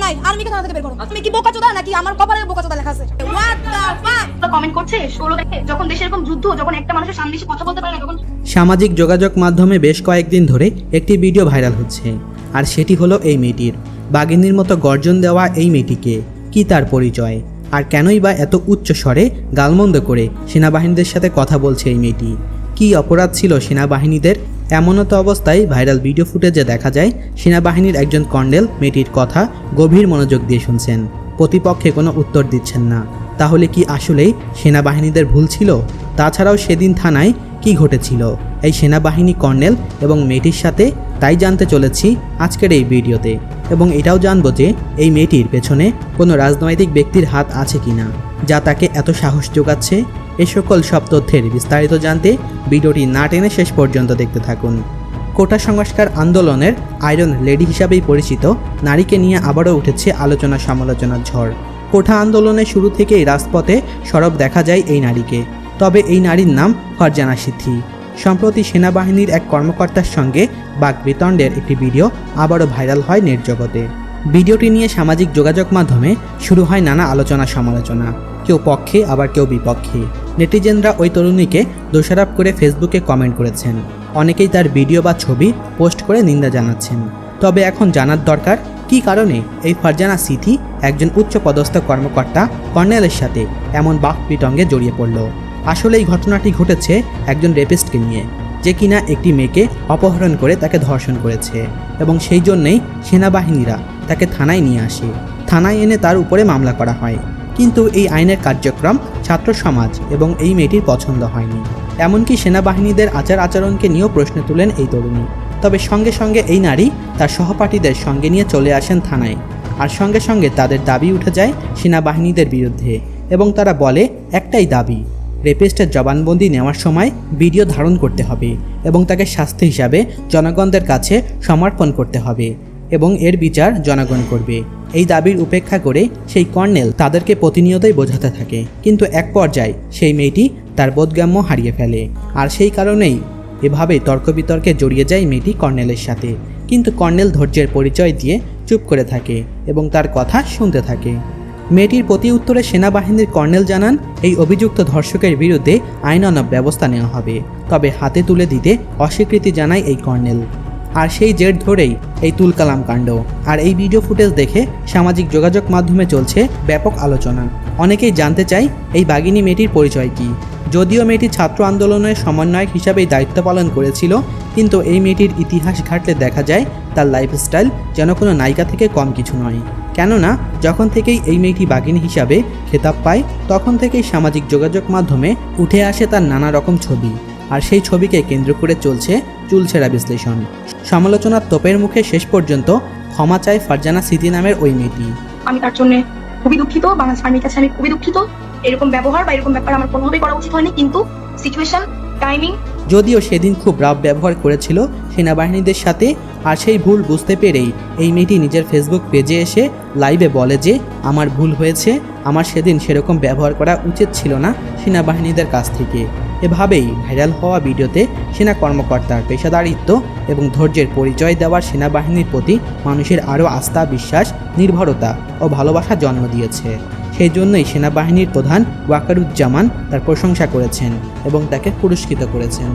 নাই, আর্মিকে থানা থেকে বের করো। তুমি কি বোকাচোদা নাকি আমার কপালে বোকাচোদা লেখা আছে? What the fuck? কমেন্ট করছে 16 দেখে, যখন দেশে এরকম যুদ্ধ, যখন একটা মানুষের সামনে এসে কথা বলতে পারে না, যখন সামাজিক যোগাযোগ মাধ্যমে বেশ কয়েকদিন ধরে একটি ভিডিও ভাইরাল হচ্ছে, আর সেটি হলো এই মেয়েটির। বাঘিনীর মতো গর্জন দেওয়া এই মেয়েটিকে, কি তার পরিচয়, আর কেনই বা এত উচ্চ স্বরে গালমন্দ করে সেনাবাহিনীদের সাথে কথা বলছে এই মেয়েটি? কী অপরাধ ছিল সেনাবাহিনীদের? এমনত অবস্থায় ভাইরাল ভিডিও ফুটেজে দেখা যায় সেনাবাহিনীর একজন কর্নেল মেয়েটির কথা গভীর মনোযোগ দিয়ে শুনছেন, প্রতিপক্ষে কোনো উত্তর দিচ্ছেন না। তাহলে কি আসলেই সেনাবাহিনীদের ভুল ছিল? তাছাড়াও সেদিন থানায় কি ঘটেছিল এই সেনাবাহিনী কর্নেল এবং মেয়েটির সাথে, তাই জানতে চলেছি আজকের এই ভিডিওতে। এবং এটাও জানবো যে এই মেয়েটির পেছনে কোনো রাজনৈতিক ব্যক্তির হাত আছে কিনা, যা তাকে এত সাহস যোগাচ্ছে। এ সকল সব তথ্যের বিস্তারিত জানতে ভিডিওটি না টেনে শেষ পর্যন্ত দেখতে থাকুন। কোটা সংস্কার আন্দোলনের আয়রন লেডি হিসাবেই পরিচিত নারীকে নিয়ে আবারও উঠেছে আলোচনা সমালোচনার ঝড়। কোঠা আন্দোলনের শুরু থেকেই রাজপথে সরব দেখা যায় এই নারীকে। তবে এই নারীর নাম ফারজানা সিথি। সম্প্রতি সেনাবাহিনীর এক কর্মকর্তার সঙ্গে বাকবিতণ্ডের একটি ভিডিও আবারও ভাইরাল হয় নেট জগতে। ভিডিওটি নিয়ে সামাজিক যোগাযোগ মাধ্যমে শুরু হয় নানা আলোচনা সমালোচনা, কেউ পক্ষে আবার কেউ বিপক্ষে। নেটিজেনরা ওই তরুণীকে দোষারোপ করে ফেসবুকে কমেন্ট করেছেন, অনেকেই তার ভিডিও বা ছবি পোস্ট করে নিন্দা জানাচ্ছেন। তবে এখন জানার দরকার কী কারণে এই ফারজানা সিথি একজন উচ্চপদস্থ কর্মকর্তা কর্নেলের সাথে এমন বাকবিতণ্ডে জড়িয়ে পড়ল। আসলে এই ঘটনাটি ঘটেছে একজন রেপিস্টকে নিয়ে, যে কিনা একটি মেয়েকে অপহরণ করে তাকে ধর্ষণ করেছে, এবং সেই জন্যেই সেনাবাহিনীরা তাকে থানায় নিয়ে আসে। থানায় এনে তার উপরে মামলা করা হয়। কিন্তু এই আইনের কার্যক্রম ছাত্র সমাজ এবং এই মেয়েটির পছন্দ হয়নি। এমনকি সেনাবাহিনীদের আচার আচরণকে নিয়েও প্রশ্ন তুলেন এই তরুণী। তবে সঙ্গে সঙ্গে এই নারী তার সহপাঠীদের সঙ্গে নিয়ে চলে আসেন থানায়, আর সঙ্গে সঙ্গে তাদের দাবি উঠে যায় সেনাবাহিনীদের বিরুদ্ধে। এবং তারা বলে একটাই দাবি, রেপিস্টের জবানবন্দি নেওয়ার সময় ভিডিও ধারণ করতে হবে এবং তাকে শাস্তি হিসাবে জনগণদের কাছে সমর্পণ করতে হবে, এবং এর বিচার জনগণ করবে। এই দাবির উপেক্ষা করে সেই কর্নেল তাদেরকে প্রতিনিয়তই বোঝাতে থাকে। কিন্তু এক পর্যায়ে সেই মেয়েটি তার বোধগম্য হারিয়ে ফেলে, আর সেই কারণেই এভাবে তর্ক বিতর্কে জড়িয়ে যায় মেয়েটি কর্নেলের সাথে। কিন্তু কর্নেল ধৈর্যের পরিচয় দিয়ে চুপ করে থাকে এবং তার কথা শুনতে থাকে। মেয়েটির প্রতি উত্তরে সেনাবাহিনীর কর্নেল জানান এই অভিযুক্ত ধর্ষকের বিরুদ্ধে আইনানুগ ব্যবস্থা নেওয়া হবে, তবে হাতে তুলে দিতে অস্বীকৃতি জানায় এই কর্নেল। আর সেই জের ধরেই এই তুলকালাম কাণ্ড। আর এই ভিডিও ফুটেজ দেখে সামাজিক যোগাযোগ মাধ্যমে চলছে ব্যাপক আলোচনা। অনেকেই জানতে চায় এই বাঘিনী মেয়েটির পরিচয় কী। যদিও মেয়েটি ছাত্র আন্দোলনের সমন্বয়ক হিসাবেই দায়িত্ব পালন করেছিল, কিন্তু এই মেয়েটির ইতিহাস ঘাটলে দেখা যায় তার লাইফস্টাইল যেন কোনো নায়িকা থেকে কম কিছু নয়। কেননা যখন থেকেই এই মেয়েটি বাঘিনী হিসাবে খেতাব পায়, তখন থেকেই সামাজিক যোগাযোগ মাধ্যমে উঠে আসে তার নানা রকম ছবি, আর সেই ছবিকে কেন্দ্র করে চলছে চুলছেড়া বিশ্লেষণ। সমালোচনার তোপের মুখে শেষ পর্যন্ত ক্ষমা চায় ফারজানা সিথি নামের ওই মেয়েটি। আমি তার জন্য খুবই দুঃখিত, বাংলাদেশ আর্মির কাছে আমি খুবই দুঃখিত। এরকম ব্যবহার বা এরকম ব্যাপার আমার কোনোভাবেই করা উচিত হয়নি, কিন্তু সিচুয়েশন, টাইমিং। যদিও সেদিন খুব রাফ ব্যবহার করেছিল সেনাবাহিনীদের সাথে, আর সেই ভুল বুঝতে পেরেই এই মেয়েটি নিজের ফেসবুক পেজে এসে লাইভে বলে যে আমার ভুল হয়েছে, আমার সেদিন সেরকম ব্যবহার করা উচিত ছিল না সেনাবাহিনীদের কাছ থেকে। এভাবেই ভাইরাল হওয়া ভিডিওতে সেনা কর্মকর্তার পেশাদারিত্ব এবং ধৈর্যের পরিচয় দেওয়ার সেনাবাহিনীর প্রতি মানুষের আরও আস্থা, বিশ্বাস, নির্ভরতা ও ভালোবাসা জন্ম দিয়েছে। সেই জন্যই সেনাবাহিনীর প্রধান ওয়াকারুজ্জামান তার প্রশংসা করেছেন এবং তাকে পুরস্কৃত করেছেন।